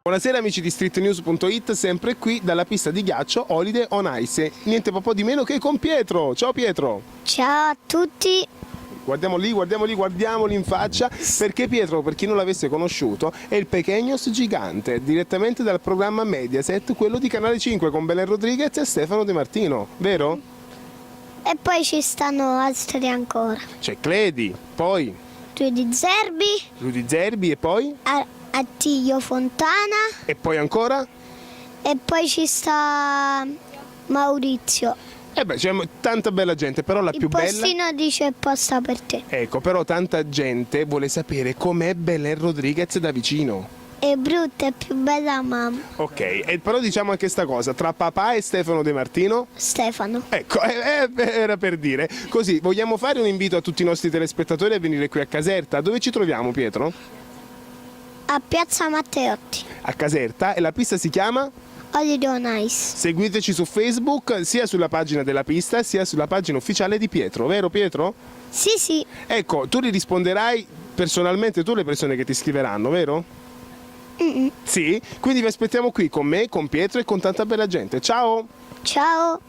Buonasera amici di streetnews.it, sempre qui dalla pista di ghiaccio Holiday on Ice. Niente po' di meno che con Pietro. Ciao Pietro. Ciao a tutti. Guardiamoli in faccia, perché Pietro, per chi non l'avesse conosciuto, è il Pequeños Gigante, direttamente dal programma Mediaset, quello di Canale 5 con Belen Rodriguez e Stefano De Martino, vero? E poi ci stanno altri ancora. C'è Cledi, poi Rudy Zerbi e poi? Attilio Fontana E poi ancora? e poi ci sta Maurizio. C'è tanta bella gente, però la Il più bella... postino dice posta per te. Ecco, però tanta gente vuole sapere com'è Belen Rodriguez da vicino. È brutta, è più bella mamma. Ok, però diciamo anche sta cosa, tra papà e Stefano De Martino? Stefano. Ecco, era per dire. Così, vogliamo fare un invito a tutti i nostri telespettatori a venire qui a Caserta. Dove ci troviamo, Pietro? A Piazza Matteotti. A Caserta, e la pista si chiama? Holiday on Ice. Seguiteci su Facebook, sia sulla pagina della pista, sia sulla pagina ufficiale di Pietro, vero Pietro? Sì. Ecco, tu li risponderai personalmente tu le persone che ti scriveranno, vero? Sì? Quindi vi aspettiamo qui con me, con Pietro e con tanta bella gente. Ciao! Ciao.